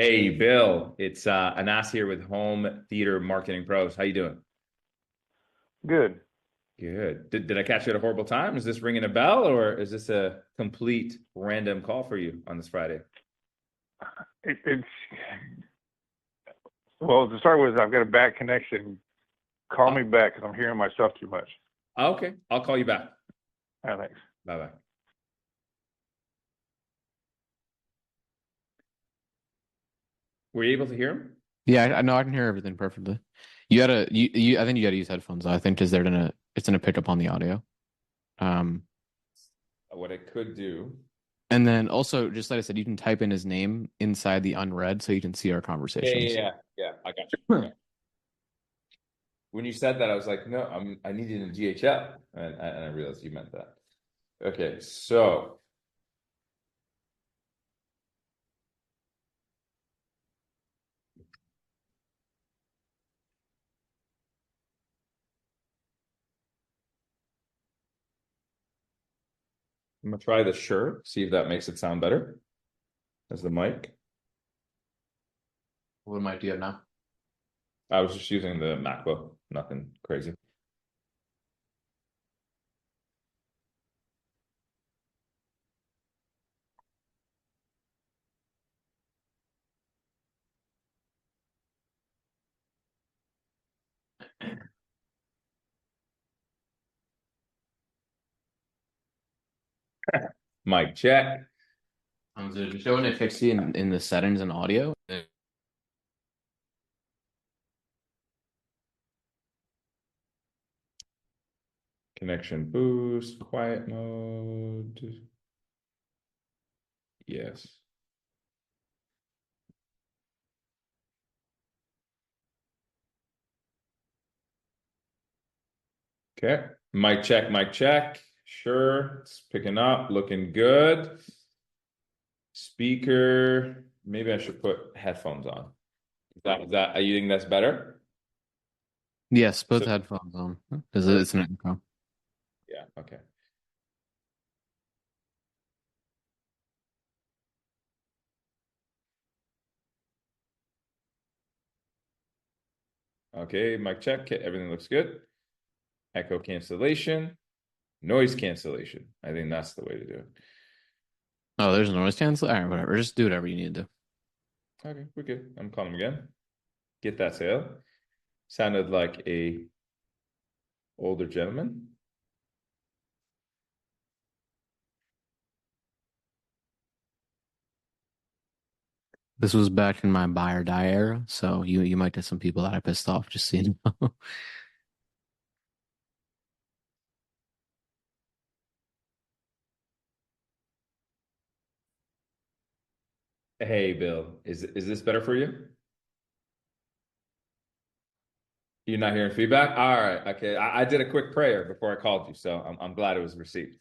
Hey, Bill, it's Anas here with Home Theater Marketing Pros. How you doing? Good. Good. Did I catch you at a horrible time? Is this ringing a bell, or is this a complete random call for you on this Friday? It's well to start with. I've got a bad connection. Call Oh, me back because I'm hearing myself too much. okay, I'll call you back. All right, thanks. Bye bye. Were you able to hear him? Yeah, I know I can hear everything perfectly. You gotta I think you gotta use headphones though. I think because it's gonna pick up on the audio. Um What I could do. and then also just like I said, you can type in his name inside the unread so you can see our Yeah, yeah, conversations. yeah, yeah. I got you. Hmm. Okay. When you said that, I was like, no, I needed a GHL, and I realized you meant that. Okay, so I'm gonna try the Shure, see if that makes it sound better as the mic. What mic do you have now? I was just using the MacBook, nothing crazy. Mic check. So just showing it fixie in the settings and audio. Connection boost, quiet mode. Yes. Okay. Mic check, mic check. Sure. It's picking up, looking good. Speaker. Maybe I should put headphones on. Are you think that's better? Yes, both So, headphones on. Because or, it's an echo. yeah, okay. Okay, mic check. Everything looks good. Echo cancellation, noise cancellation. I think that's the way to do it. Oh, there's a noise cancel. All right, whatever. Just do whatever you need to. Okay, we're good. I'm calling him again. Get that sale. Sounded like a older gentleman. This was back in my buy or die era, so you might get some people that I pissed off just so you know. Hey, Bill, is this better for you? You're not hearing feedback? All right, okay. I did a quick prayer before I called you, so I'm glad it was received.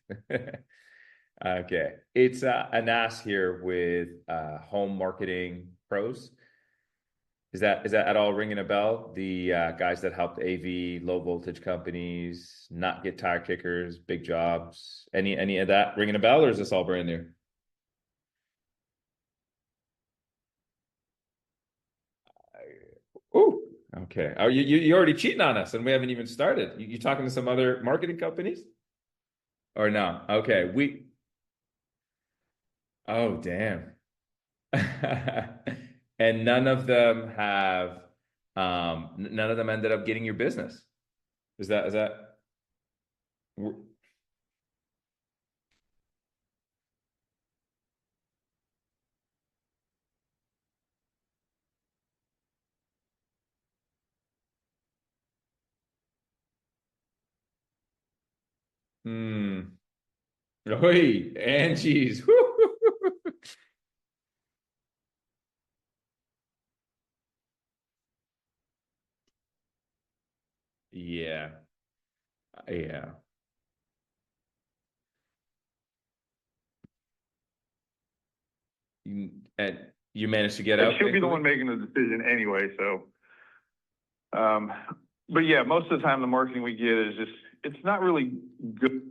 Okay, it's Anas here with Home Marketing Pros. Is that at all ringing a bell? The guys that helped AV, low voltage companies, not get tire kickers, big jobs. Any of that ringing a bell, or is this all brand new? Oh, okay. Oh, you already cheating on us, and we haven't even started. You talking to some other marketing companies, or no? Okay, Oh, damn. And none of them ended up getting your business. Is that? Hmm. Oi, Angie's. Yeah, yeah. And you managed to get And out, she'll be the thankfully. one making the decision anyway. So, um, but yeah, most of the time the marketing we get is just it's not really good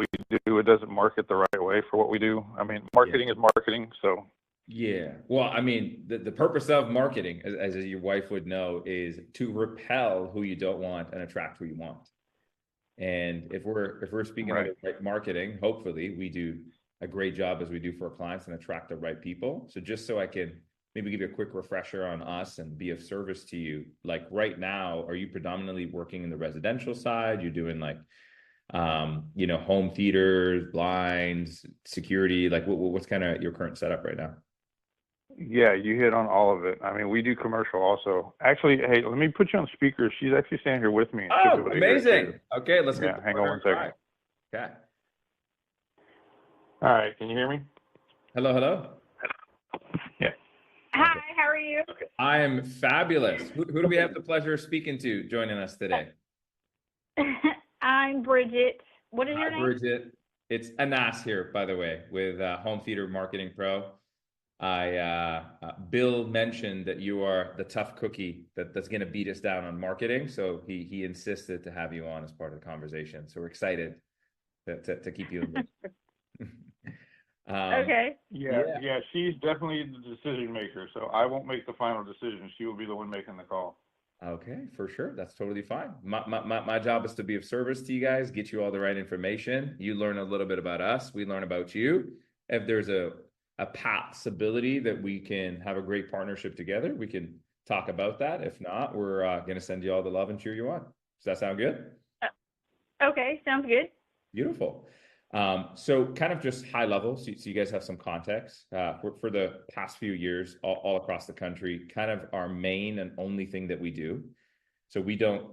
we do, it doesn't market the right way for what we do. I mean, marketing is marketing, so. Yeah. Well, I mean, the purpose of marketing, as your wife would know, is to repel who you don't want and attract who you want. And if we're speaking of the right marketing, hopefully we do a great job as we do for our clients and attract the right people. So just so I can maybe give you a quick refresher on us and be of service to you, like right now, are you predominantly working in the residential side? You're doing like, home theaters, blinds, security, like what's kind of your current setup right now? Yeah, you hit on all of it. I mean, we do commercial also. Actually, hey, let me put you on speaker. She's actually standing here with me. Oh, amazing. Okay, let's get. Yeah, hang on one second. Okay. All right, can you hear me? Hello. Yeah. Hi, how are you? Okay. I am fabulous. Who do we have the pleasure of speaking to joining us today? I'm Bridget. What is your name? Bridget. It's Anas here, by the way, with Home Theater Marketing Pro. Bill mentioned that you are the tough cookie that's going to beat us down on marketing. So he insisted to have you on as part of the conversation. So we're excited to keep you in this. Okay. Yeah, she's definitely the decision maker. So I won't make the final decision. She will be the one making the call. Okay, for sure. That's totally fine. My job is to be of service to you guys, get you all the right information. You learn a little bit about us. We learn about you. If there's a possibility that we can have a great partnership together, we can talk about that. If not, we're going to send you all the love and cheer you on. Does that sound good? Okay, sounds good. Beautiful. So kind of just high level, so you guys have some context. For the past few years, all across the country, kind of our main and only thing that we do. So we don't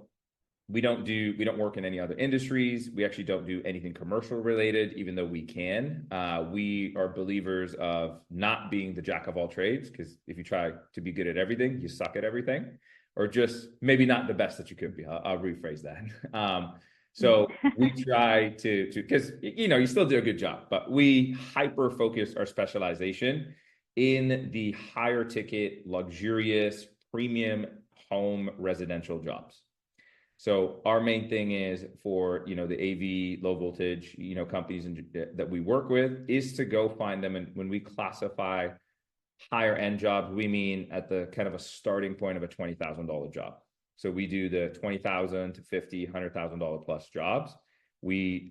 work in any other industries. We actually don't do anything commercial related, even though we can. We are believers of not being the jack of all trades, because if you try to be good at everything, you suck at everything, or just maybe not the best that you could be. I'll rephrase that. So we try to, because, you still do a good job, but we hyper focus our specialization in the higher ticket, luxurious, premium home residential jobs. So our main thing is for, the AV low voltage, companies that we work with is to go find them. And when we classify higher end jobs, we mean at the kind of a starting point of a $20,000 job. So we do the $20,000 to $50,000, $100,000 plus jobs.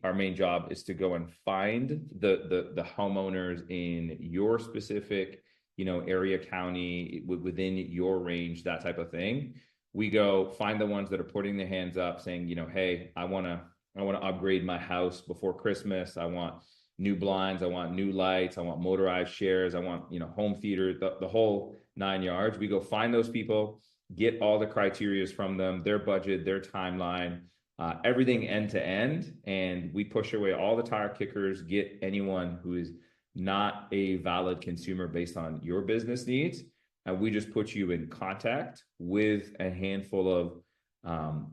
Our main job is to go and find the homeowners in your specific, area, county, within your range, that type of thing. We go find the ones that are putting their hands up saying, hey, I want to upgrade my house before Christmas. I want new blinds. I want new lights. I want motorized chairs. I want, home theater, the whole 9 yards. We go find those people, get all the criterias from them, their budget, their timeline, everything end to end. And we push away all the tire kickers, get anyone who is not a valid consumer based on your business needs. And we just put you in contact with a handful of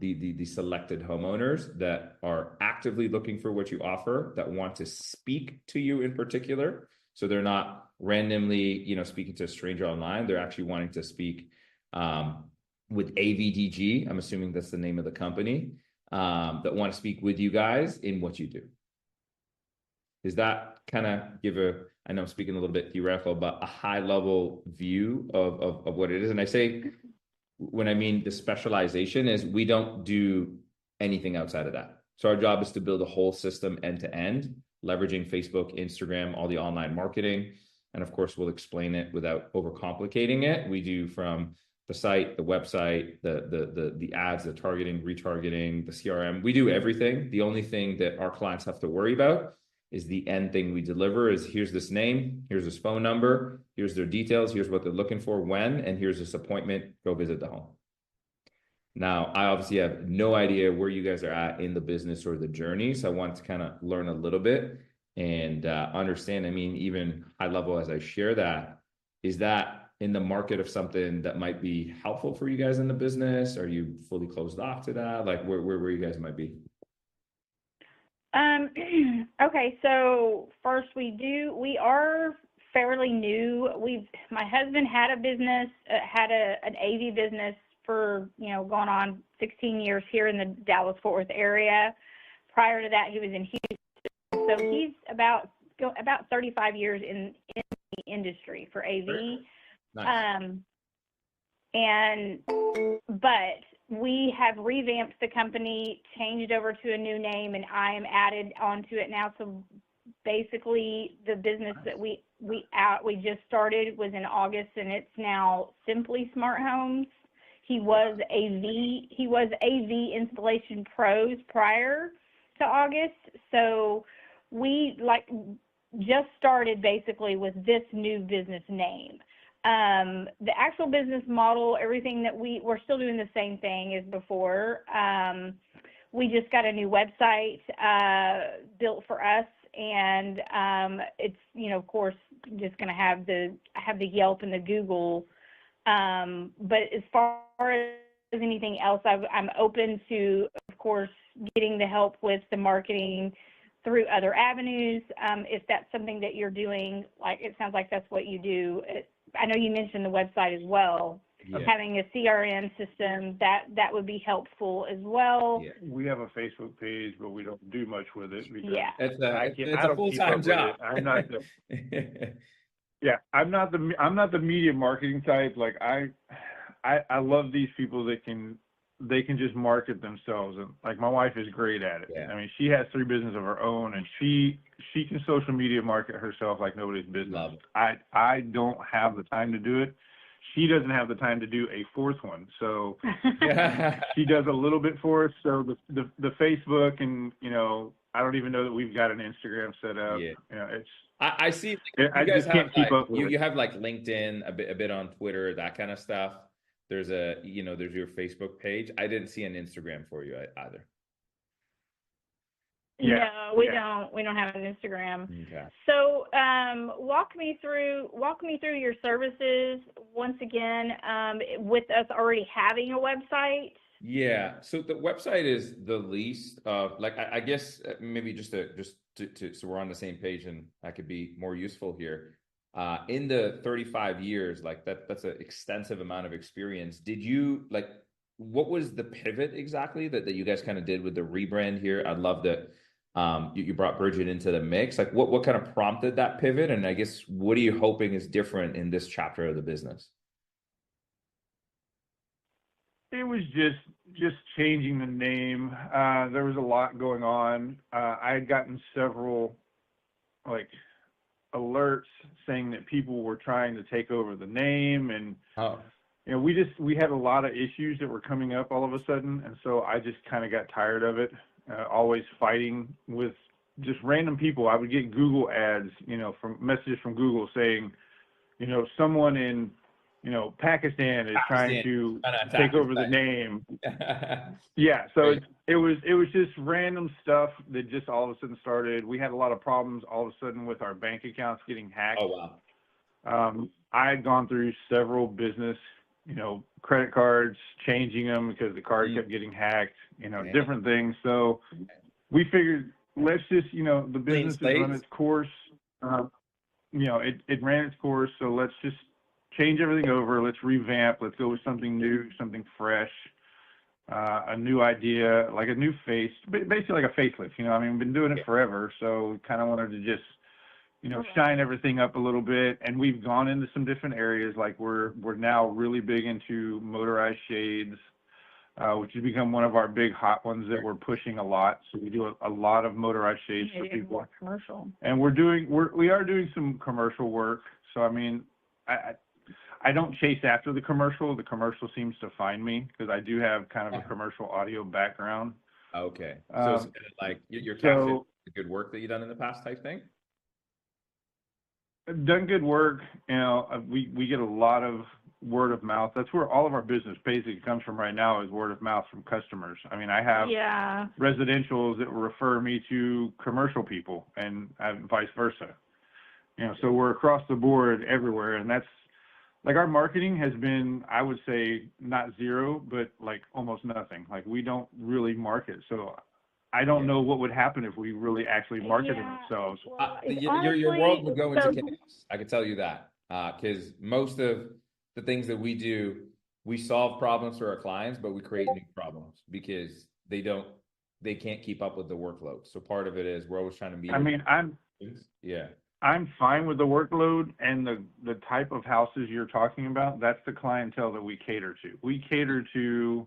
the selected homeowners that are actively looking for what you offer, that want to speak to you in particular. So they're not randomly, speaking to a stranger online. They're actually wanting to speak with AVDG. I'm assuming that's the name of the company, that want to speak with you guys in what you do. Does that kind of give I know I'm speaking a little bit theoretical, but a high level view of what it is? And I say, when I mean the specialization, is we don't do anything outside of that. So our job is to build a whole system end to end, leveraging Facebook, Instagram, all the online marketing. And of course, we'll explain it without overcomplicating it. We do from the site, the website, the ads, the targeting, retargeting, the CRM. We do everything. The only thing that our clients have to worry about is the end thing we deliver is, here's this name, here's this phone number, here's their details, here's what they're looking for, when, and here's this appointment, go visit the home. Now, I obviously have no idea where you guys are at in the business or the journey. So I want to kind of learn a little bit and understand, even high level as I share that, is that in the market of something that might be helpful for you guys in the business? Are you fully closed off to that? Like where you guys might be? Okay, so first we are fairly new. My husband had a business, an AV business for, going on 16 years here in the Dallas-Fort Worth area. Prior to that, he was in Houston. So he's about 35 years in the industry for AV. Nice. But we have revamped the company, changed over to a new name, and I am added onto it now. So basically, the business that we just started was in August, and it's now Simply Smart Homes. He was AV Installation Pros prior to August, so we just started basically with this new business name. The actual business model, everything that we're still doing the same thing as before. We just got a new website built for us, and it's, of course, just going to have the Yelp and the Google. But as far as anything else, I'm open to, of course, getting the help with the marketing through other avenues. If that's something that you're doing, it sounds like that's what you do. I know you mentioned the website as well. Yeah. Having a CRM system, that would be helpful as well. Yeah. We have a Facebook page, but we don't do much with it because it's a full-time job. I'm not I'm not the media marketing type. Like I love these people that they can just market themselves, and like my wife is great at it. Yeah. I mean, she has 3 businesses of her own, and she can social media market herself like nobody's business. I don't have the time to do it. She doesn't have the time to do a 4th one, so she does a little bit for us. So the Facebook, and I don't even know that we've got an Instagram set up. Yeah. It's I see. I just can't keep up with it. You have like LinkedIn, a bit on Twitter, that kind of stuff. There's there's your Facebook page. I didn't see an Instagram for you either. Yeah. No, we don't have an Instagram. Okay. So, walk me through your services once again, with us already having a website. Yeah. So the website is the least of, I guess maybe just to so we're on the same page and I could be more useful here. In the 35 years, that's an extensive amount of experience. Did you what was the pivot exactly that you guys kind of did with the rebrand here? I'd love that you brought Bridget into the mix. What kind of prompted that pivot? And I guess, what are you hoping is different in this chapter of the business? It was just changing the name. There was a lot going on. I had gotten several alerts saying that people were trying to take over the name, and we had a lot of issues that were coming up all of a sudden, and so I just kind of got tired of it. Always fighting with just random people. I would get Google ads, from messages from Google saying, someone in Pakistan is trying to take over the name. Yeah, so it was just random stuff that just all of a sudden started. We had a lot of problems all of a sudden with our bank accounts getting hacked. Oh wow. I had gone through several business, credit cards, changing them because the card kept getting hacked, different things. So we figured, let's just, the business has run its course. It ran its course, so let's just change everything over. Let's revamp. Let's go with something new, something fresh, a new idea, like a new face, basically like a facelift. we've been doing it forever, so kind of wanted to just, shine everything up a little bit. And we've gone into some different areas. Like we're now really big into motorized shades, which has become one of our big hot ones that we're pushing a lot. So we do a lot of motorized shades for people. Commercial. And we are doing some commercial work. So I don't chase after the commercial. The commercial seems to find me because I do have kind of a commercial audio background. Okay. So it's kind of you're counting the good work that you've done in the past type thing? I've done good work. We get a lot of word of mouth. That's where all of our business basically comes from right now, is word of mouth from customers. I have residentials that will refer me to commercial people, and vice versa. So we're across the board everywhere, and that's our marketing has been, I would say, not zero, but almost nothing. We don't really market. So I don't know what would happen if we really actually marketed themselves. Well, your world would go into chaos. I can tell you that, because most of the things that we do, we solve problems for our clients, but we create new problems because they don't they can't keep up with the workload. So part of it is we're always trying to meet. I mean, I'm fine with the workload and the type of houses you're talking about. That's the clientele that we cater to. We cater to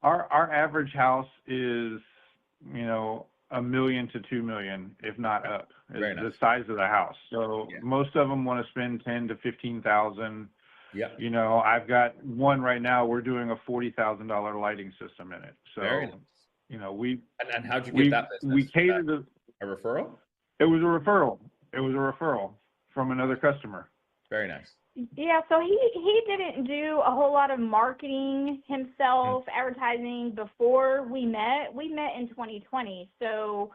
our average house is, you know, $1 million to $2 million, if not up, is the size of the house. So most of them want to spend 10 to 15,000. Yeah. You know, I've got one right now. We're doing a $40,000 lighting system in it. So, very nice. You know, and how'd you get that business? We cater to a referral. It was a referral. From another customer. Very nice. Yeah, so he didn't do a whole lot of marketing himself, advertising before we met. We met in 2020. So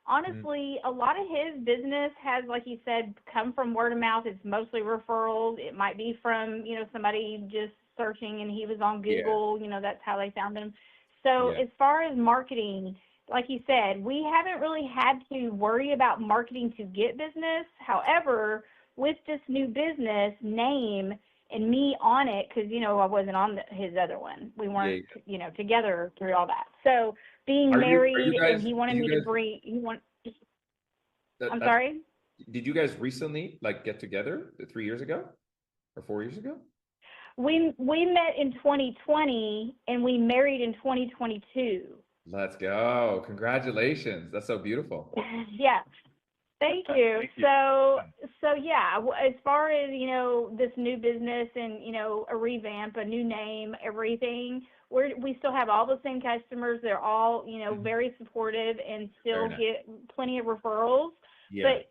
honestly, a lot of his business has, like you said, come from word of mouth. It's mostly referrals. It might be from, you know, somebody just searching and he was on Google, you know, that's how they found him. So as far as marketing, like you said, we haven't really had to worry about marketing to get business. However, with this new business name and me on it, because, you know, I wasn't on his other one. We weren't, you know, together through all that. So being married and he wanted me to bring, I'm sorry? Did you guys recently, like, get together 3 years ago or 4 years ago? We met in 2020 and we married in 2022. Let's go. Congratulations. That's so beautiful. Yeah. Thank you. So yeah, as far as, you know, this new business and, you know, a revamp, a new name, everything, we still have all the same customers. They're all, you know, very supportive and still get plenty of referrals. Yeah. But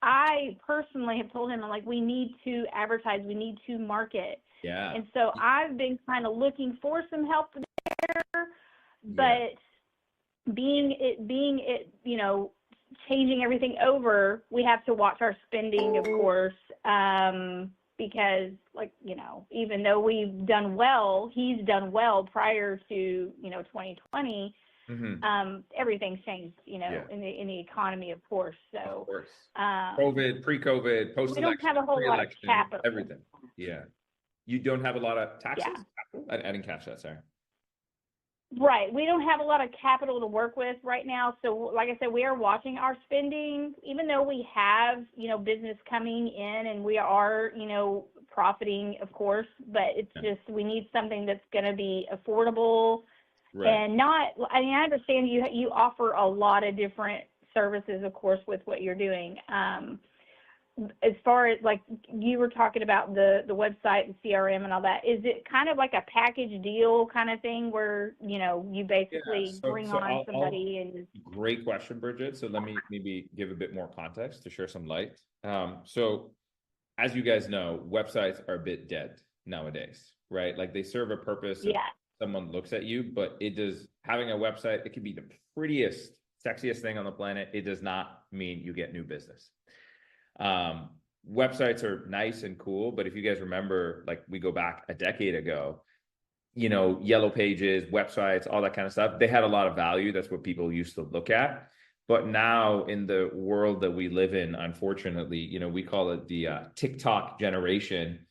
I personally have told him, like, we need to advertise, we need to market. Yeah. And so I've been kind of looking for some help there. But being it, you know, changing everything over, we have to watch our spending, of course, because, like, you know, even though he's done well prior to, you know, 2020, everything's changed, you know, in the economy, of course. So, of course. COVID, pre-COVID, post-election, we don't have a whole lot of capital. Everything. Yeah. You don't have a lot of taxes? Yeah. I didn't catch that, sorry. Right. We don't have a lot of capital to work with right now. So like I said, we are watching our spending, even though we have, you know, business coming in and we are, you know, profiting, of course, but it's just, we need something that's going to be affordable and not, I mean, I understand you offer a lot of different services, of course, with what you're doing. As far as, like, you were talking about the website and CRM and all that, is it kind of like a package deal kind of thing where, you know, you basically bring on somebody and... Great question, Bridget. So let me maybe give a bit more context to share some light. So as you guys know, websites are a bit dead nowadays, right? Like, they serve a purpose if someone looks at you, but having a website, it can be the prettiest, sexiest thing on the planet. It does not mean you get new business. Websites are nice and cool, but if you guys remember, like, we go back a decade ago, you know, yellow pages, websites, all that kind of stuff, they had a lot of value. That's what people used to look at. But now in the world that we live in, unfortunately, you know, we call it the TikTok generation.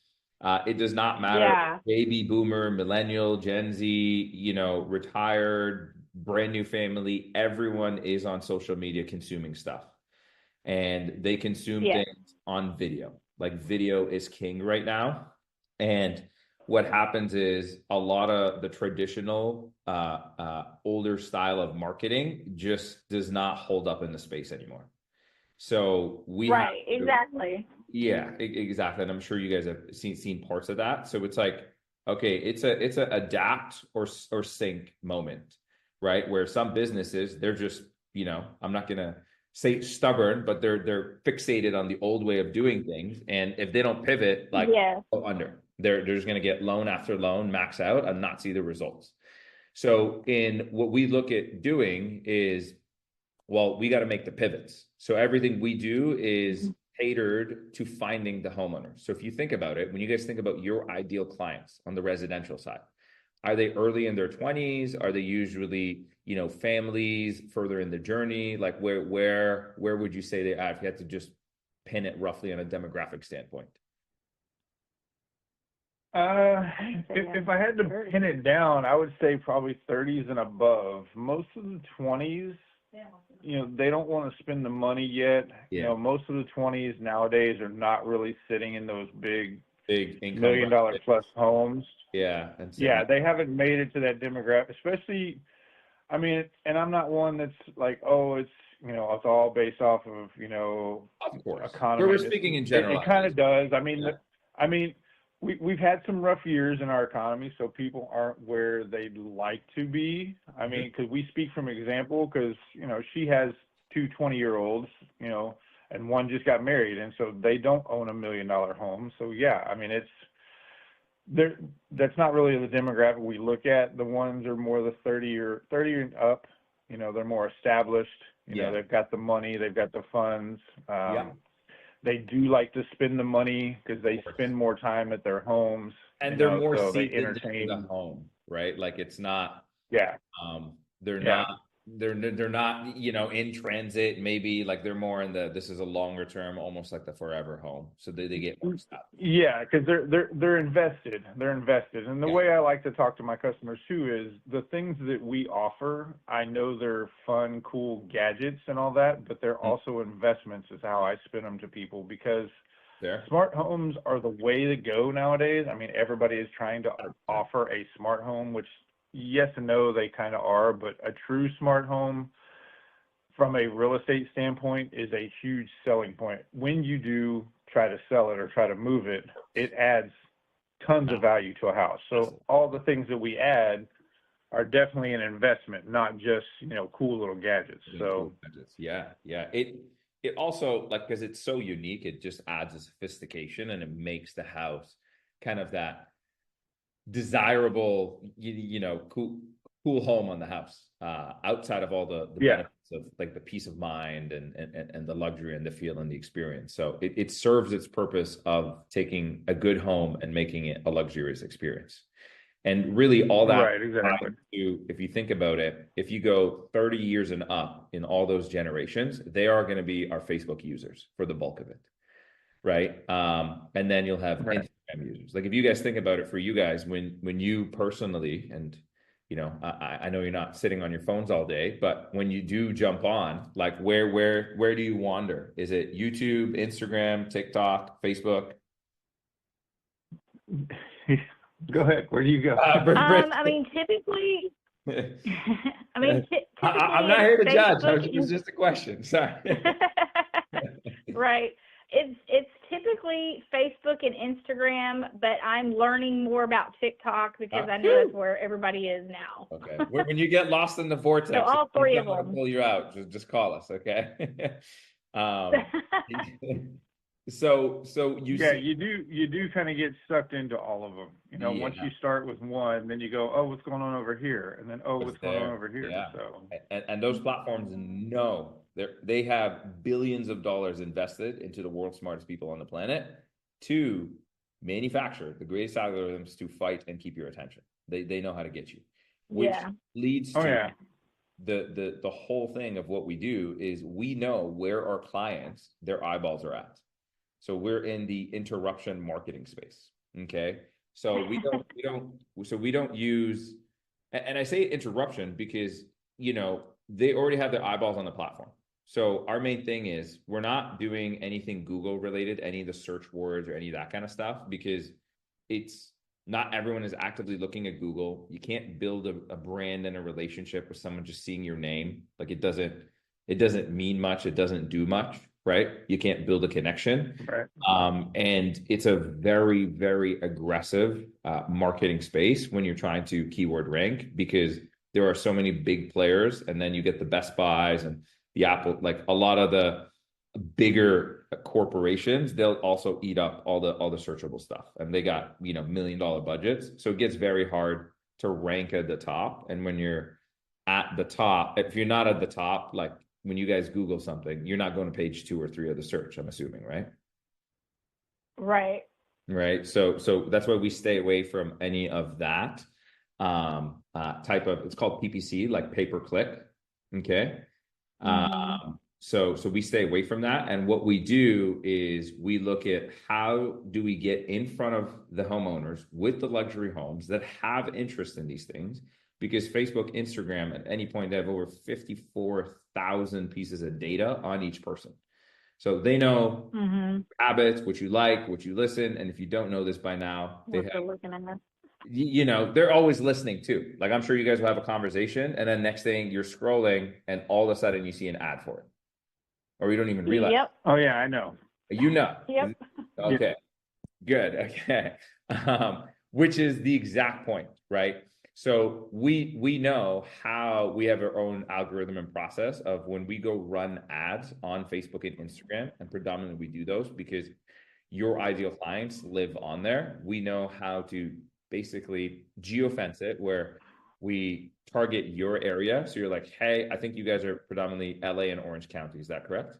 It does not matter, baby boomer, millennial, Gen Z, you know, retired, brand new family, everyone is on social media consuming stuff. And they consume things on video. Like, video is king right now. And what happens is a lot of the traditional older style of marketing just does not hold up in the space anymore. So exactly. Yeah, exactly. And I'm sure you guys have seen parts of that. So it's like, okay, it's a adapt or sync moment, right? Where some businesses, they're just, you know, I'm not gonna say stubborn, but they're fixated on the old way of doing things. And if they don't pivot, like, go under, they're just going to get loan after loan, max out, and not see the results. So in what we look at doing is, well, we got to make the pivots. So everything we do is catered to finding the homeowner. So if you think about it, when you guys think about your ideal clients on the residential side, are they early in their 20s? Are they usually, you know, families further in the journey? Like, where would you say they are if you had to just pin it roughly on a demographic standpoint? Uh, if I had to pin it down, I would say probably 30s and above. Most of the 20s, they don't want to spend the money yet. Yeah. Most of the 20s nowadays are not really sitting in those big income $1 million plus homes. Yeah. Yeah, they haven't made it to that demographic, especially, I mean, and I'm not one that's like, oh, it's all based off of, Of course. economy. We're speaking in general. It kind of does. I mean, we've had some rough years in our economy, so people aren't where they'd like to be. I mean, because we speak from example, because, she has two 20-year-olds, and one just got married, and so they don't own $1 million home. So yeah, I mean, that's not really the demographic we look at. The ones are more the 30 and up. They're more established. They've got the money, they've got the funds. They do like to spend the money because they spend more time at their homes, and they're more so they seated entertain in the home, right? Like it's not. Yeah. They're not. They're not, in transit. Maybe like they're more in this is a longer term, almost like the forever home. So they get more stuff. Yeah, because they're invested. They're invested. And the way I like to talk to my customers too is the things that we offer. I know they're fun, cool gadgets and all that, but they're also investments. Is how I spin them to people, because smart homes are the way to go nowadays. I mean, everybody is trying to offer a smart home, which yes and no, they kind of are, but a true smart home from a real estate standpoint is a huge selling point. When you do try to sell it or try to move it, it adds tons of value to a house. So all the things that we add are definitely an investment, not just, cool little gadgets. So yeah. It also, like, because it's so unique, it just adds a sophistication and it makes the house kind of that desirable, cool home on the house, outside of all the benefits of like the peace of mind and the luxury and the feel and the experience. So it serves its purpose of taking a good home and making it a luxurious experience. And really all that, right, exactly. If you think about it, if you go 30 years and up in all those generations, they are going to be our Facebook users for the bulk of it. Right. And then you'll have Instagram users. Like if you guys think about it, for you guys, when you personally, and I know you're not sitting on your phones all day, but when you do jump on, like where do you wander? Is it YouTube, Instagram, TikTok, Facebook? Go ahead. Where do you go? I mean, typically. Typically, I'm not here to judge. It's just a question. Sorry. Right. It's typically Facebook and Instagram, but I'm learning more about TikTok because I know that's where everybody is now. Okay. When you get lost in the vortex, so all three of them. Pull you out. Just call us, okay? So you see, you do kind of get sucked into all of them. Once you start with one, then you go, oh, what's going on over here, and then what's going on over here. Yeah. So and those platforms know they have billions of dollars invested into the world's smartest people on the planet to manufacture the greatest algorithms to fight and keep your attention. They know how to get you, which leads to the whole thing of what we do is we know where our clients, their eyeballs are at. So we're in the interruption marketing space. Okay. So we don't use, and I say interruption because, they already have their eyeballs on the platform. So our main thing is we're not doing anything Google related, any of the search words or any of that kind of stuff, because it's not everyone is actively looking at Google. You can't build a brand and a relationship with someone just seeing your name. Like it doesn't mean much. It doesn't do much, right? You can't build a connection. Right. And it's a very, very aggressive marketing space when you're trying to keyword rank, because there are so many big players, and then you get the Best Buys and the Apple, like a lot of the bigger corporations, they'll also eat up all the searchable stuff, and they got $1 million budgets. So it gets very hard to rank at the top. And when you're at the top, if you're not at the top, like when you guys Google something, you're not going to page 2 or 3 of the search, I'm assuming, right? Right. So that's why we stay away from any of that type of, it's called PPC, like pay per click. Okay. So we stay away from that. And what we do is we look at how do we get in front of the homeowners with the luxury homes that have interest in these things, because Facebook, Instagram, at any point, they have over 54,000 pieces of data on each person. So they know habits, what you like, what you listen. And if you don't know this by now, they have, you know, they're always listening too. Like, I'm sure you guys will have a conversation, and then next thing you're scrolling and all of a sudden you see an ad for it, or you don't even realize. Yep. Oh yeah, I know. You know. Yep. Okay. Good. Okay. Which is the exact point, right? So we know how we have our own algorithm and process of when we go run ads on Facebook and Instagram, and predominantly we do those because your ideal clients live on there. We know how to basically geofence it, where we target your area. So you're like, hey, I think you guys are predominantly LA and Orange County. Is that correct?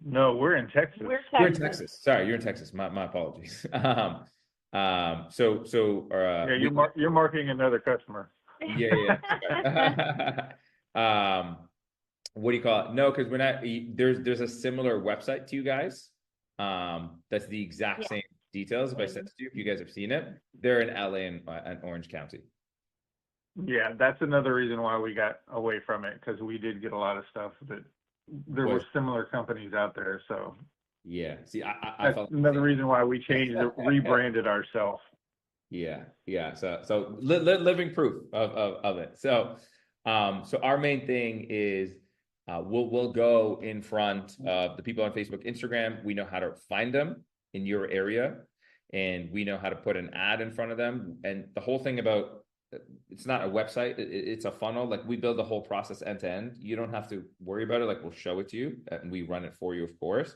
No, we're in Texas. You're in Texas. Sorry, you're in Texas. My apologies. Yeah, you're marketing another customer. Yeah. What do you call it? No, because we're not. There's a similar website to you guys. That's the exact same details. If I sent it to you, if you guys have seen it, they're in LA and Orange County. Yeah, that's another reason why we got away from it, because we did get a lot of stuff that there were similar companies out there. So yeah, see, I that's felt another reason why we changed it, rebranded ourselves. Yeah. So living proof of it. So our main thing is we'll go in front of the people on Facebook, Instagram. We know how to find them in your area, and we know how to put an ad in front of them. And the whole thing about it's not a website, it's a funnel. Like, we build the whole process end to end. You don't have to worry about it. Like, we'll show it to you and we run it for you, of course.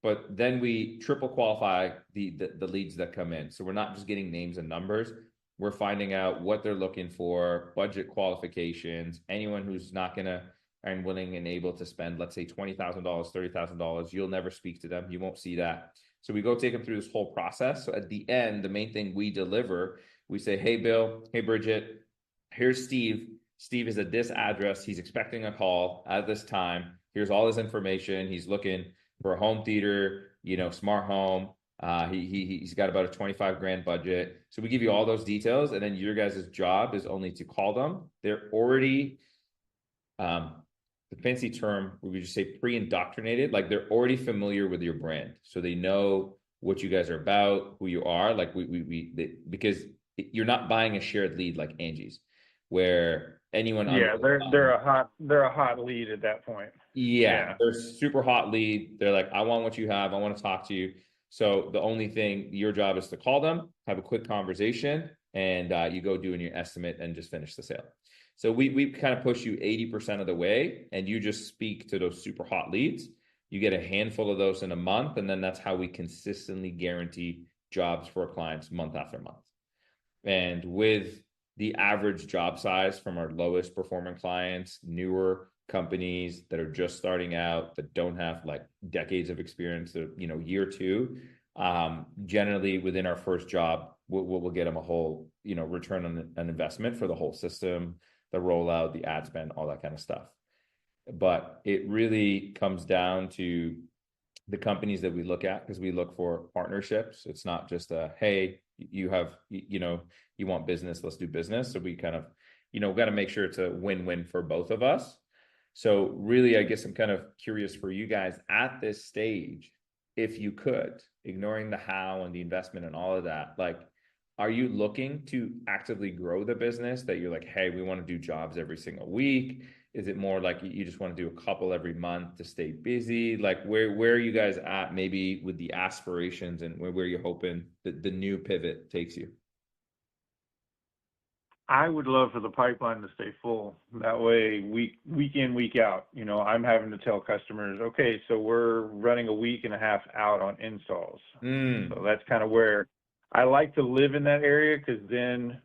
But then we triple qualify the leads that come in. So we're not just getting names and numbers. We're finding out what they're looking for, budget qualifications, anyone who's not going to and willing and able to spend, let's say, $20,000, $30,000. You'll never speak to them. You won't see that. So we go take them through this whole process. So at the end, the main thing we deliver, we say, hey, Bill, hey, Bridget, here's Steve. Steve is at this address. He's expecting a call at this time. Here's all his information. He's looking for a home theater, smart home. He's got about a 25 grand budget. So we give you all those details, and then your guys' job is only to call them. They're already, the fancy term, we would just say pre-indoctrinated. Like, they're already familiar with your brand. So they know what you guys are about, who you are. Like, because you're not buying a shared lead like Angie's, where anyone. Yeah, they're a hot lead at that point. Yeah, they're super hot lead. They're like, I want what you have. I want to talk to you. So the only thing, your job is to call them, have a quick conversation, and you go doing your estimate and just finish the sale. So we kind of push you 80% of the way, and you just speak to those super hot leads. You get a handful of those in a month, and then that's how we consistently guarantee jobs for our clients month after month. And with the average job size from our lowest performing clients, newer companies that are just starting out, that don't have like decades of experience, year two, generally within our first job, we'll get them a whole, return on an investment for the whole system, the rollout, the ad spend, all that kind of stuff. But it really comes down to the companies that we look at, because we look for partnerships. It's not just hey, you want business, let's do business. So we kind of, got to make sure it's a win-win for both of us. So really, I guess I'm kind of curious for you guys at this stage, if you could, ignoring the how and the investment and all of that, like, are you looking to actively grow the business, that you're like, hey, we want to do jobs every single week? Is it more like you just want to do a couple every month to stay busy? Like, where are you guys at, maybe with the aspirations, and where you're hoping that the new pivot takes you? I would love for the pipeline to stay full. That way, week in, week out, I'm having to tell customers, okay, so we're running a week and a half out on installs. So that's kind of where I like to live in that area, because then,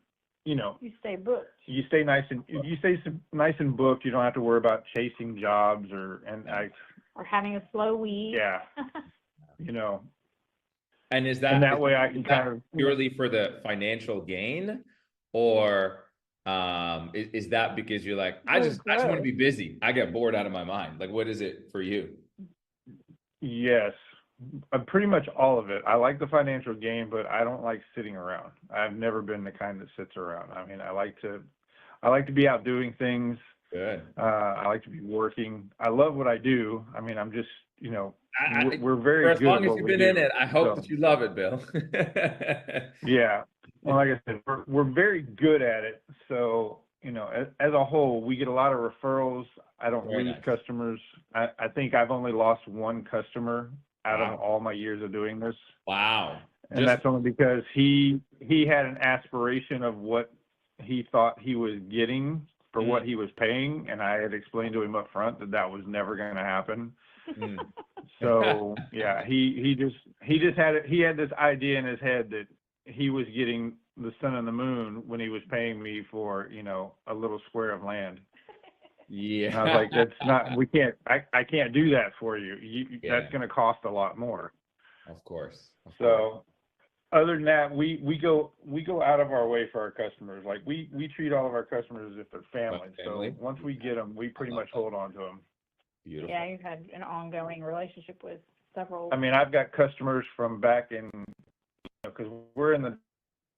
you stay booked. You stay nice and booked. You don't have to worry about chasing jobs or having a slow week. Yeah. And is that way I can kind of purely for the financial gain, or Is that because you're like, I Oh, just want to gross. be busy. I get bored out of my mind. Like, what is it for you? Yes, pretty much all of it. I like the financial gain, but I don't like sitting around. I've never been the kind that sits around. I mean, I like to be out doing things. Good. I like to be working. I love what I do. I mean, I'm just, we're For very as good long at as what you've we been in do. it, I hope So, that you love it, Bill. yeah. Well, like I said, we're very good at it. So, as a whole, we get a lot of referrals. I don't Very lose nice. customers. I think I've only lost one customer out of Wow. all my years of doing this. Wow. And that's only because he had an aspiration of what he thought he was getting for what he was paying, and I had explained to him up front that that was never going to happen. Mm. So yeah, he had this idea in his head that he was getting the sun and the moon when he was paying me for a little square of land. Yeah. And I was like, that's not, I can't do that for you. Yeah. That's going to cost a lot more. Of course. So other than that, we go out of our way for our customers. Like we treat all of our customers as if they're family. Family. So once we get them, we pretty much hold on to them. Beautiful. Yeah, you've had an ongoing relationship with several. I mean, I've got customers from back in, because we're in the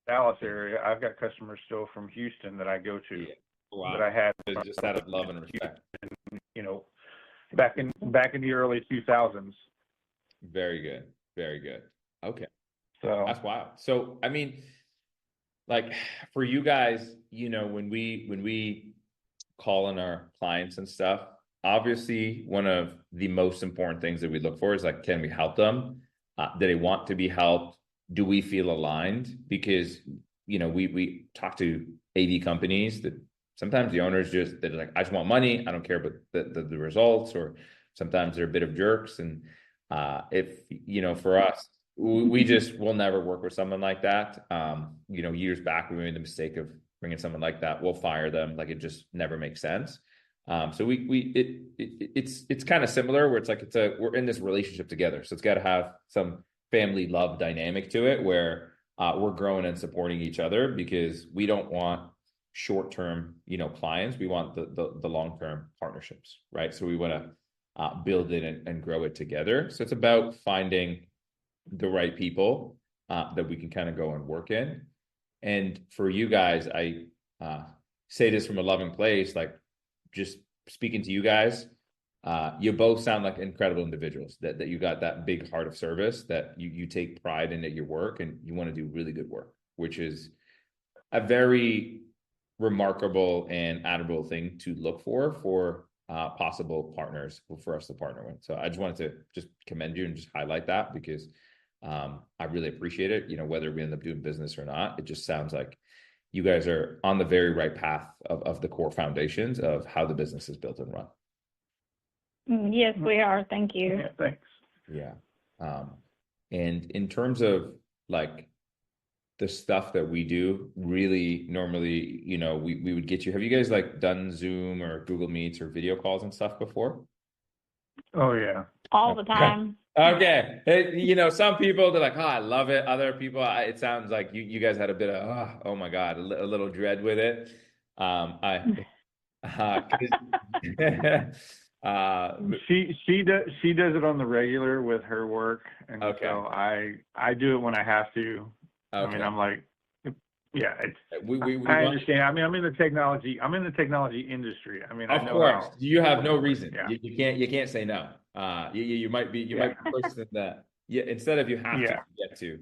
Dallas area. I've got customers still from Houston that I go to. Yeah. Wow. That I had Just out of love and respect. Back in the early 2000s. Very good. Very good. Okay. So That's wild. So, I mean, like for you guys, when we call in our clients and stuff, obviously one of the most important things that we look for is like, can we help them? Do they want to be helped? Do we feel aligned? Because, we talk to AV companies that sometimes the owners they're like, I just want money. I don't care about the results, or sometimes they're a bit of jerks. And if, for us, we just will never work with someone like that. Years back, we made the mistake of bringing someone like that. We'll fire them. Like, it just never makes sense. So it's kind of similar where it's like, we're in this relationship together. So it's got to have some family love dynamic to it where we're growing and supporting each other, because we don't want short-term, clients. We want the long-term partnerships, right? So we want to build it and grow it together. So it's about finding the right people that we can kind of go and work in. And for you guys, I say this from a loving place, like just speaking to you guys, you both sound like incredible individuals, that you got that big heart of service, that you take pride in your work, and you want to do really good work, which is a very remarkable and admirable thing to look for possible partners for us to partner with. So I just wanted to just commend you and just highlight that, because I really appreciate it. Whether we end up doing business or not, it just sounds like you guys are on the very right path of the core foundations of how the business is built and run. Yes, we are. Thank you. yeah, thanks. Yeah. And in terms of like the stuff that we do, really normally, we would get you. Have you guys like done Zoom or Google Meets or video calls and stuff before? Oh yeah. All the time. Okay. Some people, they're like, oh, I love it. Other people, it sounds like you guys had a bit of, oh my God, a little dread with it. She does it on the regular with her work, and Okay. so I do it when I have to. Okay. I mean, I'm like, yeah, we I understand. I mean, I'm in the technology industry. I mean, I Of know course, how you have no it works. reason. Yeah. You can't say no. You might be the person that instead of you have to get to.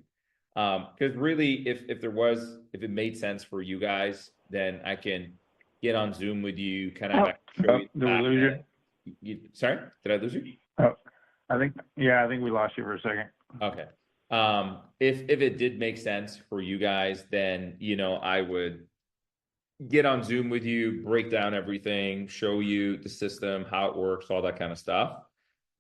Because really, if it made sense for you guys, then I can get on Zoom with you, kind of show you Did we lose you. Sorry, did I lose you? Oh, I think we lost you for a second. Okay. If it did make sense for you guys, then I would get on Zoom with you, break down everything, show you the system, how it works, all that kind of stuff.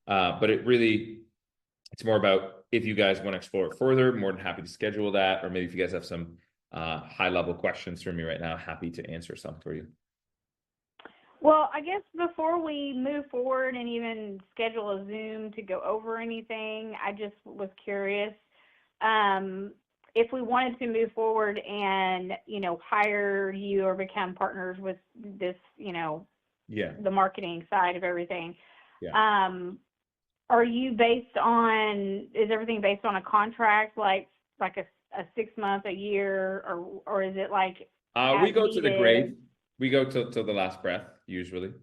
But it's more about if you guys want to explore it further, more than happy to schedule that. Or maybe if you guys have some high level questions for me right now, happy to answer some for you. Well, I guess before we move forward and even schedule a Zoom to go over anything, I just was curious. if we wanted to move forward and, hire you or become partners with this, Yeah. the marketing side of everything, Yeah. are you is everything based on a contract, like a 6 month, a year, or is it like We go to the grave. needed? We go till the last breath, usually.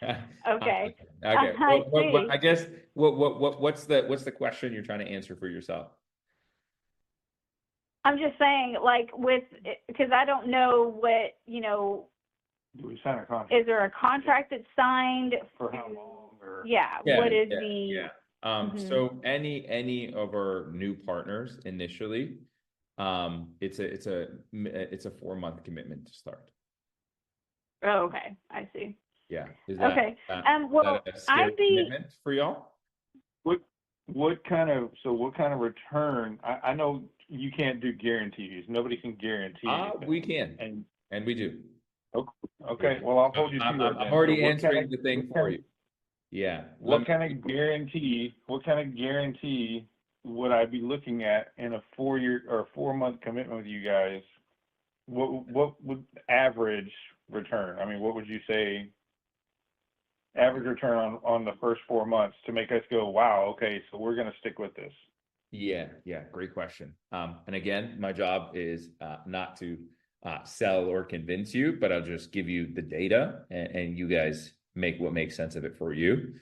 Okay. Okay. I see. I guess what's the question you're trying to answer for yourself? I'm just saying, like, because I don't know what, Do we sign a contract? is there a contract that's signed? For how long? Or... Yeah. Yeah, What is yeah. So any of our new partners initially, it's a 4-month commitment to start. Oh, okay. I see. Yeah. Is Okay. that Well, a scary commitment for y'all? What kind of return? I know you can't do guarantees. Nobody can guarantee anything. We can, and we do. Okay. Well, I'll hold you to it. I'm already answering the thing for you. Yeah. What kind of guarantee would I be looking at in a 4-year or 4-month commitment with you guys? What would average return? I mean, what would you say average return on the first 4 months to make us go, wow, okay, so we're going to stick with this? Yeah, great question. And again, my job is not to sell or convince you, but I'll just give you the data and you guys make what makes sense of it for you.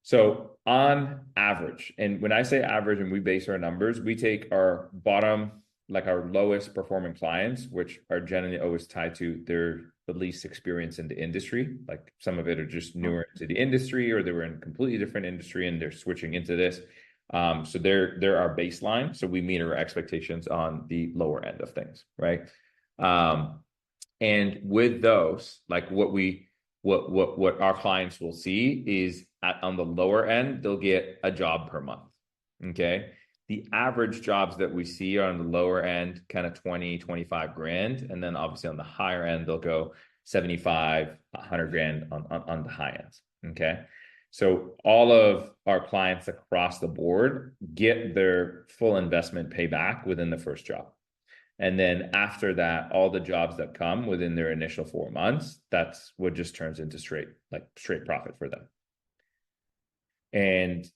So on average, and when I say average and we base our numbers, we take our bottom, like our lowest performing clients, which are generally always tied to the least experience in the industry. Like some of it are just newer to the industry, or they were in a completely different industry and they're switching into this. So they're our baseline. So we meet our expectations on the lower end of things, right? And with those, like what our clients will see is on the lower end, they'll get a job per month. Okay. The average jobs that we see are on the lower end, kind of 20, 25 grand. And then obviously on the higher end, they'll go 75, 100 grand on the high end. Okay. So all of our clients across the board get their full investment payback within the first job. And then after that, all the jobs that come within their initial 4 months, that's what just turns into straight profit for them. And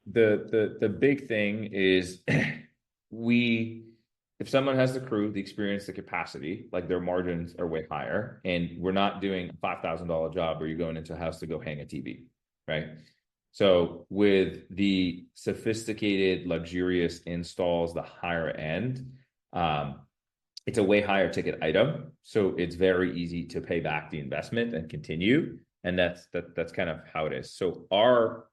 the big thing is if someone has the crew, the experience, the capacity, like their margins are way higher, and we're not doing a $5,000 job where you're going into a house to go hang a TV, right? So with the sophisticated, luxurious installs, the higher end, it's a way higher ticket item. So it's very easy to pay back the investment and continue. And that's kind of how it is. So our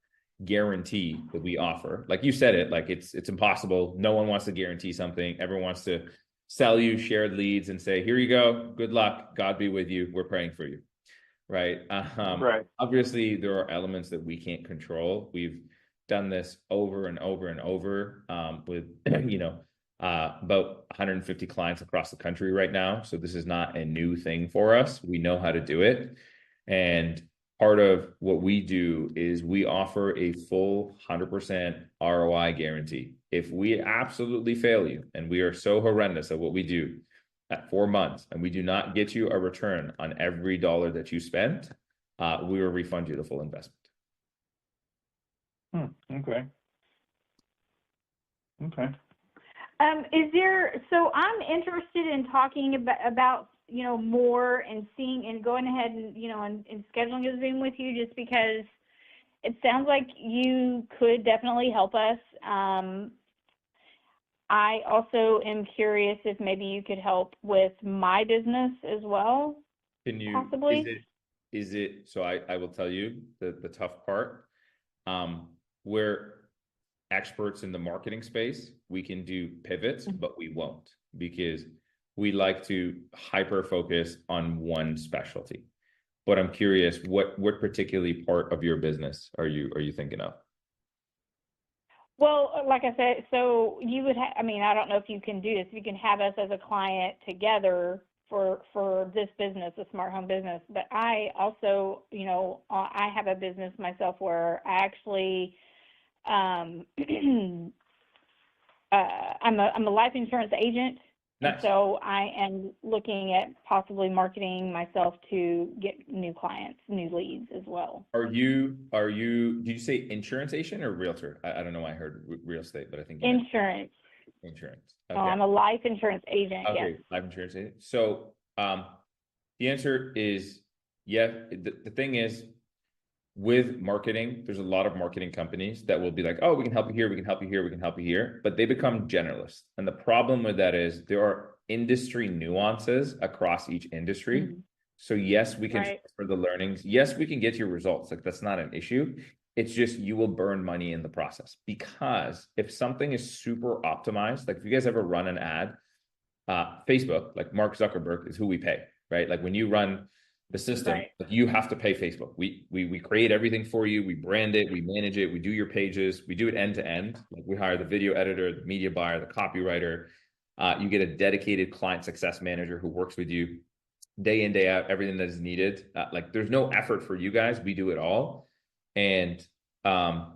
guarantee that we offer, like you said it, like it's impossible. No one wants to guarantee something. Everyone wants to sell you shared leads and say, here you go. Good luck. God be with you. We're praying for you. Right. Right. Obviously, there are elements that we can't control. We've done this over and over and over with, about 150 clients across the country right now. So this is not a new thing for us. We know how to do it. And part of what we do is we offer a full 100% ROI guarantee. If we absolutely fail you and we are so horrendous at what we do at 4 months and we do not get you a return on every dollar that you spent, we will refund you the full investment. Okay. So I'm interested in talking about more and seeing and going ahead and and scheduling a Zoom with you, just because it sounds like you could definitely help us. I also am curious if maybe you could help with my business as well. Can you possibly? Is it so I will tell you the tough part. We're experts in the marketing space. We can do pivots, but we won't, because we like to hyper focus on one specialty. But I'm curious, what particularly part of your business are you thinking of? Well, like I said, so you would I don't know if you can do this. You can have us as a client together for this business, the smart home business. But I also, I have a business myself where I actually I'm a life insurance agent. Nice. And so I am looking at possibly marketing myself to get new clients, new leads as well. Did you say insurance agent or realtor? I don't know why I heard real estate, but I think Insurance. insurance. Okay. Okay. I'm a life insurance agent. Okay, Yes. life insurance agent. So the answer is yes. The thing is, with marketing, there's a lot of marketing companies that will be like, oh, we can help you here, we can help you here, we can help you here, but they become generalists. And the problem with that is there are industry nuances across each industry. Mm-hmm. So yes, we can Right. transfer the learnings. Yes, we can get your results. Like that's not an issue. It's just you will burn money in the process, because if something is super optimized, like if you guys ever run an ad, Facebook, like Mark Zuckerberg is who we pay, right? Like when you run the system, Right. like you have to pay Facebook. We create everything for you. We brand it, we manage it, we do your pages, we do it end to end. Like we hire the video editor, the media buyer, the copywriter. You get a dedicated client success manager who works with you day in, day out, everything that is needed. Like there's no effort for you guys. We do it all. And what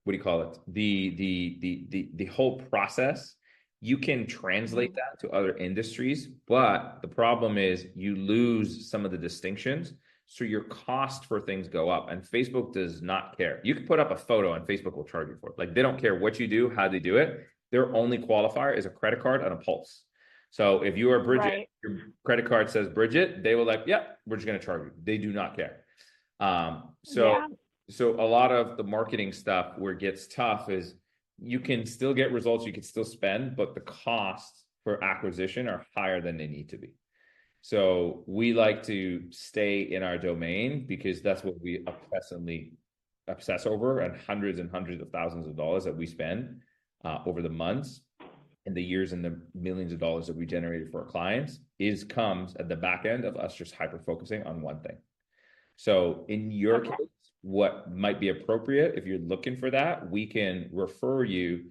do you call it? The whole process, you can translate that to other industries, but the problem is you lose some of the distinctions. So your cost for things go up, and Facebook does not care. You can put up a photo and Facebook will charge you for it. Like they don't care what you do, how they do it. Their only qualifier is a credit card and a pulse. So if you are Bridget, Right. your credit card says Bridget, they will like, yeah, we're just going to charge you. They do not care. So a lot of the marketing stuff where it gets tough is you can still get results, you can still spend, but the costs for acquisition are higher than they need to be. So we like to stay in our domain because that's what we obsess over, and hundreds of thousands of dollars that we spend over the months and the years and the millions of dollars that we generated for our clients comes at the back end of us just hyper focusing on one thing. So in your case, what might be appropriate, if you're looking for that, we can refer you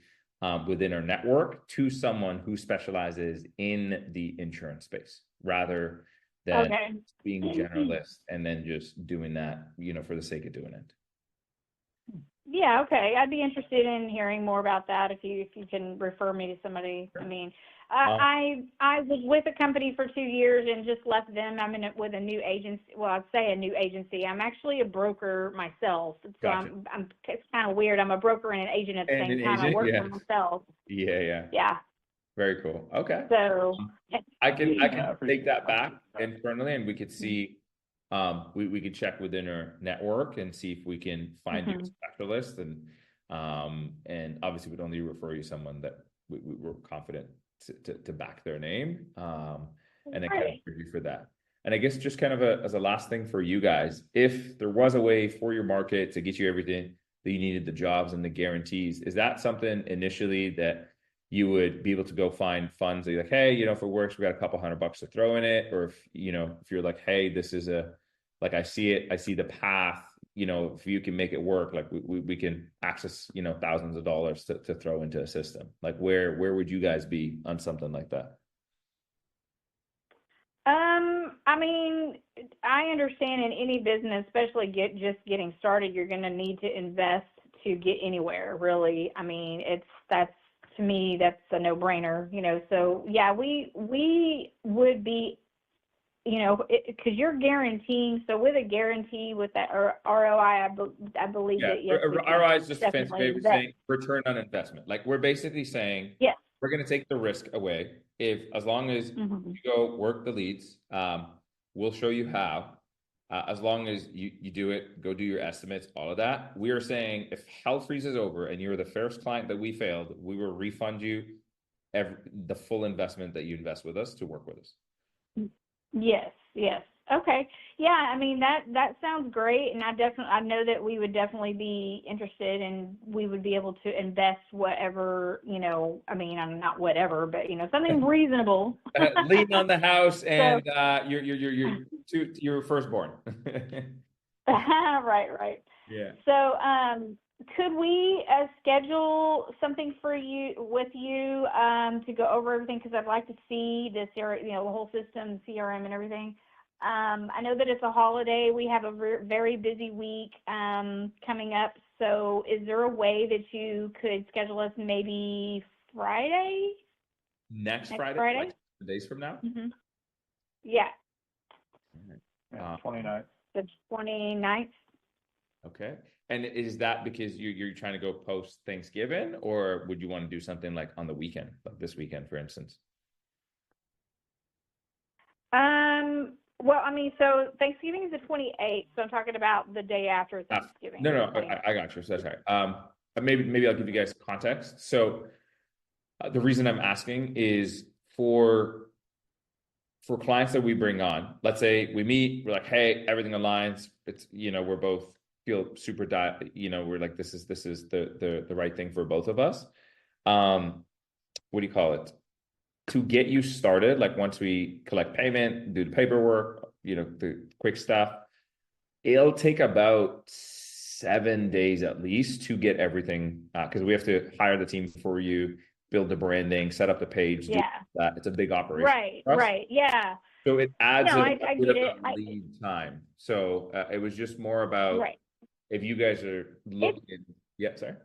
within our network to someone who specializes in the insurance space, rather than being generalist and then just doing that, for the sake of doing it. Yeah, okay. I'd be interested in hearing more about that if you can refer me to somebody. I mean, I was with a company for 2 years and just left them. I'm with a new agency. Well, I'd say a new agency. I'm actually a broker myself. So Gotcha. It's kind of weird. I'm a broker and an agent at the same time. I work for myself. Yeah. Very cool. Okay. So I can take that back internally, and we could see. We could check within our network and see if we can find you a specialist, and obviously we'd only refer you someone that we're confident to back their name, and then kind of review for that. And I guess just kind of as a last thing for you guys, if there was a way for your market to get you everything that you needed, the jobs and the guarantees, is that something initially that you would be able to go find funds that you're like, hey, if it works, we got a couple $100 to throw in it? Or if you're like, hey, this is I see it, I see the path, if you can make it work, like we can access, thousands of dollars to throw into a system. Like where would you guys be on something like that? I mean, I understand in any business, especially just getting started, you're going to need to invest to get anywhere, really. I mean, to me, that's a no-brainer, so yeah, we would be, because you're guaranteeing, so with a guarantee with that ROI, I believe that, yes. ROI is just a fancy way of saying return on investment. Like we're basically saying, yes, we're going to take the risk away. As long as you go work the leads, we'll show you how. As long as you do it, go do your estimates, all of that. We are saying if hell freezes over and you're the first client that we failed, we will refund you the full investment that you invest with us to work with us. Yes. Okay. Yeah, I mean, that sounds great, and I know that we would definitely be interested, and we would be able to invest whatever, I mean, I'm not whatever, but something reasonable. Lean on the house and your firstborn. Right. Yeah. So, could we schedule something with you to go over everything? Because I'd like to see the whole system, CRM and everything. I know that it's a holiday. We have a very busy week coming up. So is there a way that you could schedule us maybe Friday. Next Next Friday, Friday? like 2 days from now? Yeah, Yeah, 29th. the 29th. Okay. And is that because you're trying to go post Thanksgiving, or would you want to do something like on the weekend, like this weekend, for instance? Well, I mean, so Thanksgiving is the 28th, so I'm talking about the day after Thanksgiving. No, the 29th. I got you. So that's right. Maybe I'll give you guys context. So the reason I'm asking is for clients that we bring on. Let's say we meet, we're like, hey, everything aligns. It's we're both feel super we're like this is the right thing for both of us. What do you call it? To get you started, like once we collect payment, do the paperwork, the quick stuff, it'll take about 7 days at least to get everything, because we have to hire the team for you, build the branding, set up the page. Yeah. That it's a big operation. Right. Yeah. So it adds No, a I bit get of it. a lead time. So it was just more about if you guys are looking. Yeah, sorry.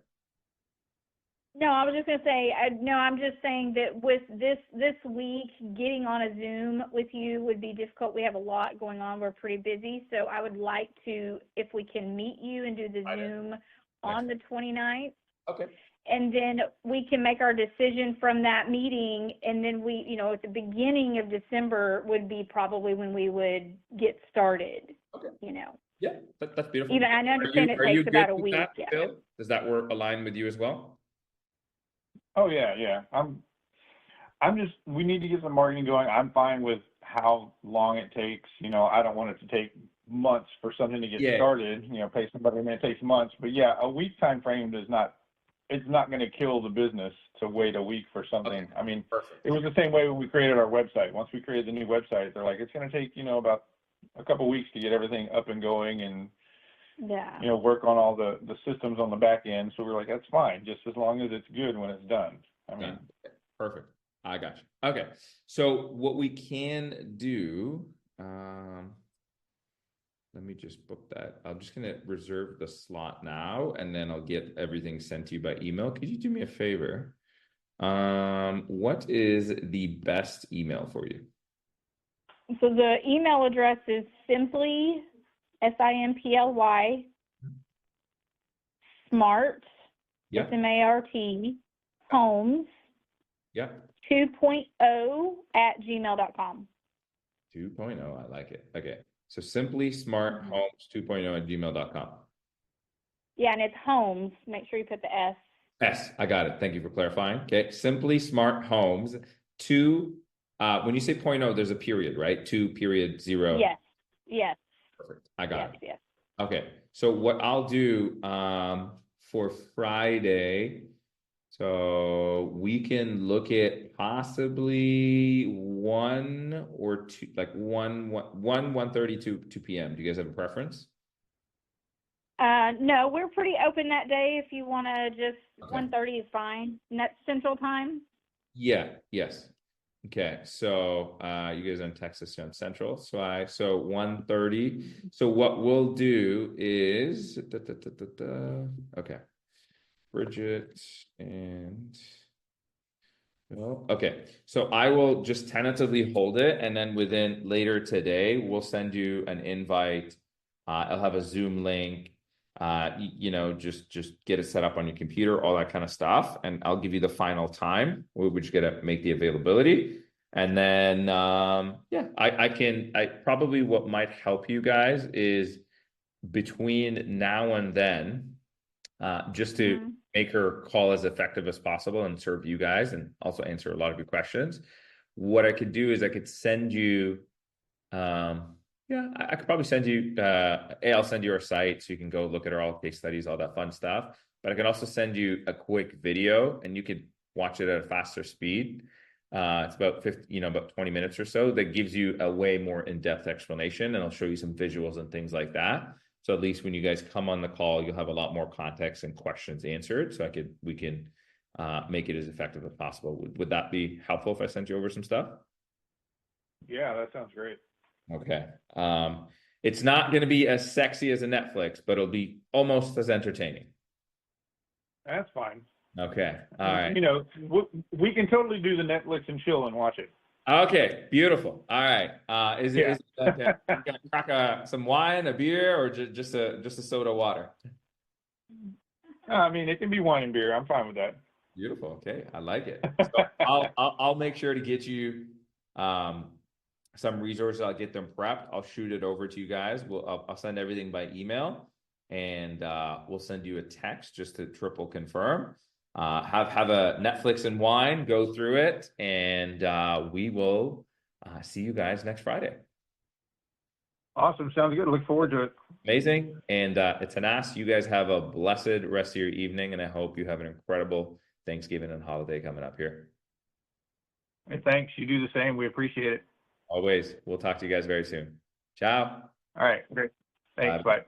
No, I was just going to say, I'm just saying that with this week, getting on a Zoom with you would be difficult. We have a lot going on. We're pretty busy. So I would like to, if we can meet you and do the Zoom on the 29th. Okay. And then we can make our decision from that meeting. And then we, at the beginning of December would be probably when we would get started, Okay. Yeah, that's beautiful. Even I understand it takes about a week. Yeah. Phil? Does that work align with you as well? Oh yeah. I'm just, we need to get some marketing going. I'm fine with how long it takes. I don't want it to take months for something to get started. Pay somebody and it takes months. But yeah, a week time frame it's not going to kill the business to wait a week for something. Okay. I mean, Perfect. It was the same way when we created our website. Once we created the new website, they're like, it's going to take, about a couple of weeks to get everything up and going and work on all the systems on the back end. So we're like, that's fine, just as long as it's good when it's done. I mean, perfect. I got you. Okay. So what we can do, let me just book that. I'm just going to reserve the slot now, and then I'll get everything sent to you by email. Could you do me a favor? What is the best email for you? So the email address is simply SIMPLY smart SMART homes 2.0 at gmail.com. 2.0, I like it. Okay. So simply smart homes 2.0 at gmail.com. Yeah, and it's homes. Make sure you put the S. S, I got it. Thank you for clarifying. Okay. Simply smart homes 2. When you say 0.0, there's a period, right? 2.0. Yes. Perfect. I got it. Yes. Okay. So what I'll do for Friday, so we can look at possibly 1 or 2, like 1:30 to 2 p.m. Do you guys have a preference? No, we're pretty open that day. If you want to just 1:30 is fine. And that's Central Time. Yes. Okay, so you guys are in Texas, you're on Central. So 1:30. So what we'll do is okay, Bridget and okay. So I will just tentatively hold it, and then within later today, we'll send you an invite. I'll have a Zoom link. Just get it set up on your computer, all that kind of stuff, and I'll give you the final time. We're just gonna make the availability, and then I probably what might help you guys is between now and then, just to make her call as effective as possible and serve you guys, and also answer a lot of your questions. What I could do is I could send you. I could probably send you, I'll send you our site so you can go look at all case studies, all that fun stuff. But I can also send you a quick video, and you could watch it at a faster speed. It's about 50, about 20 minutes or so, that gives you a way more in-depth explanation, and I'll show you some visuals and things like that. So at least when you guys come on the call, you'll have a lot more context and questions answered. So we can make it as effective as possible. Would that be helpful if I sent you over some stuff? Yeah, that sounds great. Okay. It's not going to be as sexy as a Netflix, but it'll be almost as entertaining. That's fine. Okay. All right. You know, we can totally do the Netflix and chill and watch it. Okay. Beautiful. All right. Is Yeah. it okay? You gonna crack some wine, a beer, or just a soda water? I mean, it can be wine and beer. I'm fine with that. Beautiful. Okay. I like it. So I'll make sure to get you some resources. I'll get them prepped. I'll shoot it over to you guys. I'll send everything by email, and we'll send you a text just to triple confirm. Have a Netflix and wine, go through it, and we will see you guys next Friday. Awesome. Sounds good. Look forward to it. Amazing. And it's an ask. You guys have a blessed rest of your evening, and I hope you have an incredible Thanksgiving and holiday coming up here. Hey, thanks. You do the same. We appreciate it. Always. We'll talk to you guys very soon. Ciao. All right. Great. Thanks. Bye.